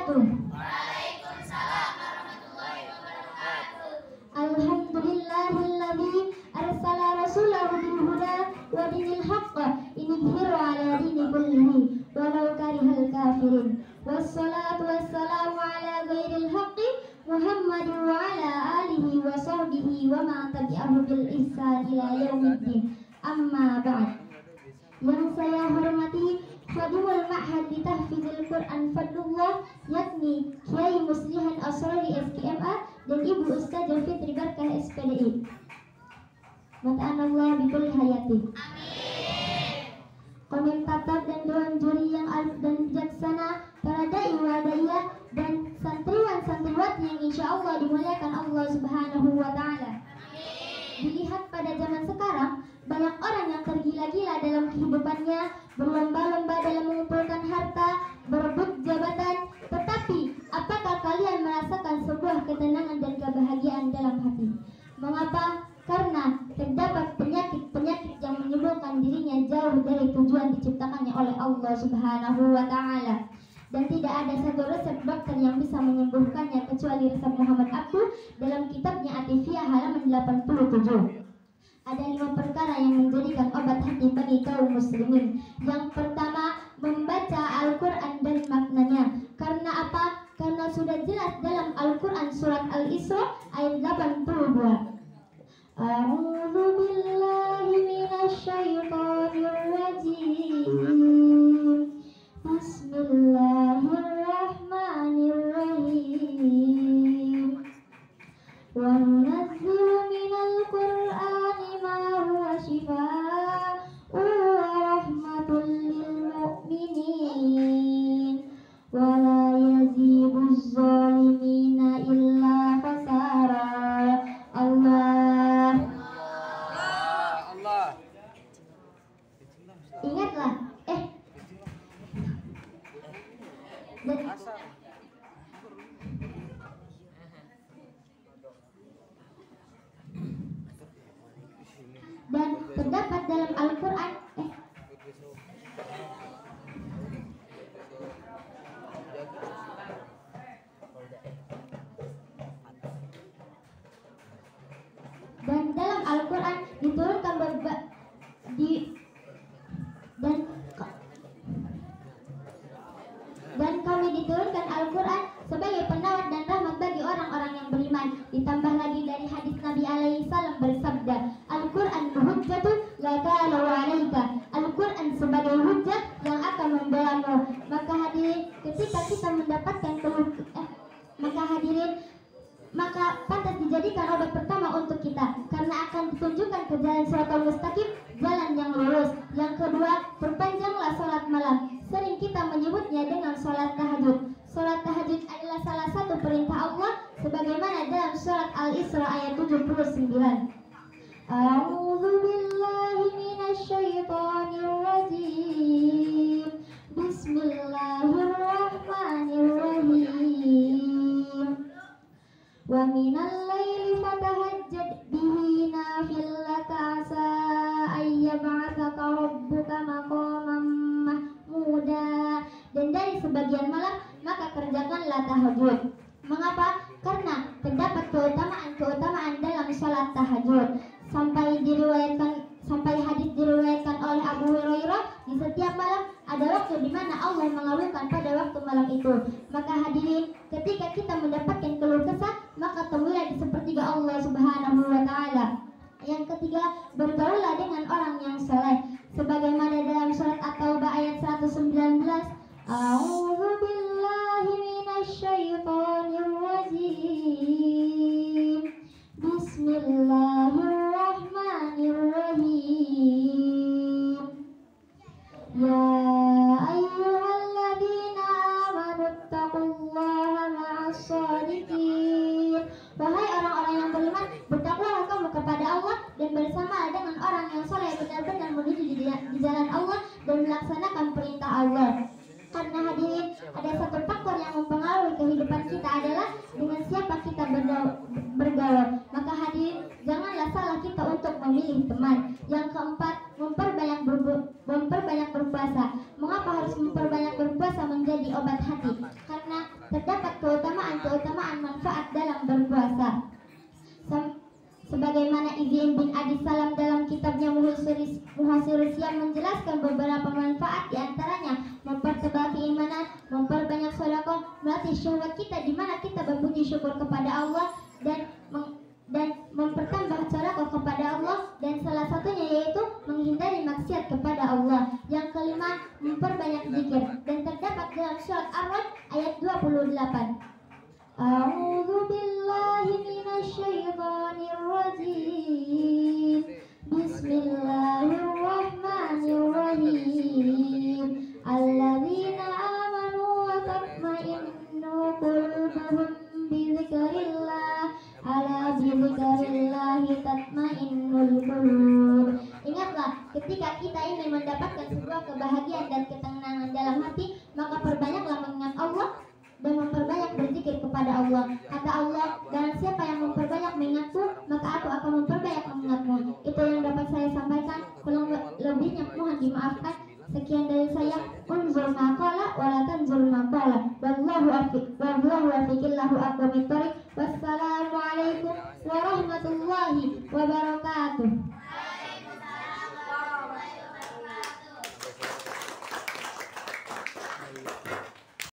wabarakatuh. Waalaikumsalam warahmatullahi wabarakatuh. Alhamdulillahilladzi arsala rasulahu bil huda wa dinil haqq liyudhhirahu 'ala dini kullihi walau karihal kafirin. Wassalatu wassalamu ala ghairil haqqi Muhammadin wa ala alihi wa sahbihi wa ma tabi'ahu bil ihsan ila yaumiddin. Amma ba'd. Yang saya hormati Khadimul Ma'had di Tahfizul Quran Fadlullah, yakni Kiai Muslihan Asrori SKMA dan Ibu Ustazah Fitri Barkah SPDI. Mata'anallah bikul hayati. Komentator dan dewan juri yang arif dan bijaksana, para dai wa daiyah dan santriwan-santriwati yang insya Allah dimuliakan Allah Subhanahu wa Ta'ala. Dilihat pada zaman sekarang, banyak orang yang tergila-gila dalam kehidupannya, berlomba-lomba dalam mengumpulkan harta, berebut jabatan. Tetapi, apakah kalian merasakan sebuah ketenangan dan kebahagiaan dalam hati? Mengapa? Karena terdapat penyakit-penyakit yang menyembuhkan dirinya jauh dari tujuan diciptakannya oleh Allah Subhanahu wa Ta'ala. Dan tidak ada satu resep dokter yang bisa menyembuhkannya kecuali resep Muhammad Abduh dalam kitabnya Atifiyah halaman 87. Ada 5 perkara yang menjadikan obat hati bagi kaum muslimin. Yang pertama, membaca Al-Quran dan maknanya. Karena apa? Karena sudah jelas dalam Al-Quran surat Al-Isra ayat 82. A'udzu billahi minasyaitonir rajim. Bismillahirrahmanirrahim. Wa nunazzilu minal Qur'ani ma huwa shifaa'un wa rahmatun lil mu'minin wa la yaziduz zalimina illa khasara. Allah. Ingatlah, dan terdapat dalam Al-Quran diturunkan dan kami diturunkan Al-Quran sebagai penawar dan rahmat bagi orang-orang yang beriman. Ditambah lagi dari hadis Nabi alaihi salam bersabda, Al-Quran hujjatun laka wa alaika. Al-Quran sebagai hujjah yang akan membelamu. Maka hadirin, ketika kita mendapatkan maka pantas dijadikan obat pertama untuk kita, karena akan ditunjukkan ke jalan shiratal mustaqim, jalan yang lurus. Yang kedua, perpanjanglah sholat malam. Sering kita menyebutnya dengan sholat tahajud. Sholat tahajud adalah salah satu perintah Allah, sebagaimana dalam surat Al-Isra ayat 79. A'udzu billahi minasyaitonir rajim. Bismillahirrahmanirrahim. Wa minal laili fatahajjad bihi nafilatan asa ayyab'atsaka rabbuka maqaman mahmuda. Dan dari sebagian malam maka kerjakanlah tahajud. Mengapa? Karena terdapat keutamaan dalam salat tahajud. Sampai hadis diriwayatkan oleh Abu Hurairah, di setiap malam ada waktu di mana Allah mengabulkan pada waktu malam itu. Maka hadirin, ketika kita mendapatkan keluh kesah, maka temuilah di sepertiga Allah Subhanahu wa Ta'ala. Yang ketiga, bergaullah dengan orang yang saleh, sebagaimana dalam surat At-Taubah ayat 119. A'udzu billahi minasyaitonir rajim. Bismillahirrahmanirrahim. Ya ayyuhalladzina amanu taqullaha ma'as-shadiqin. Wahai orang-orang yang beriman, bertakwalah kamu kepada Allah dan bersama dengan orang yang saleh, benar-benar menuju di jalan Allah dan melaksanakan perintah Allah. Karena hadirin, ada satu faktor yang mempengaruhi kehidupan kita adalah dengan siapa kita bergaul. Maka hadirin, janganlah salah kita untuk memilih teman. Yang keempat, memperbanyak berpuasa. Mengapa harus memperbanyak berpuasa menjadi obat hati? Karena keutamaan manfaat dalam berpuasa. Sebagaimana Izin bin Abi Salam dalam kitabnya Muhasirus Syam menjelaskan beberapa manfaat, diantaranya mempertebal keimanan, memperbanyak sedekah, melatih syahwat kita di mana kita berpuji syukur kepada Allah dan mempertambah sedekah kepada Allah, dan salah satunya yaitu menghindari maksiat kepada Allah. Yang kelima, memperbanyak zikir, dan terdapat dalam surat Ar-Ra'd ayat 28. A'udzu billahi minasyaitonir rajim. Bismillahirrahmanirrahim. Alladzina amanu wa tatma'innu qulubuhum bi dzikrillah. Ala bi dzikrillah tatma'innul qulub. Ingatlah, ketika kita ingin mendapatkan sebuah kebahagiaan dan ketenangan dalam hati, maka perbanyaklah mengingat Allah dan memperbanyak berzikir kepada Allah. Kata Allah, "Dan siapa yang memperbanyak mengingatku, maka aku akan memperbanyak mengingatmu." Itu yang dapat saya sampaikan. Kurang lebihnya mohon dimaafkan. Sekian dari saya. Unzur ma qala wa la tanzur ma qala. Wallahu afiqillahu aqwamit thoriq. Wassalamualaikum warahmatullahi wabarakatuh.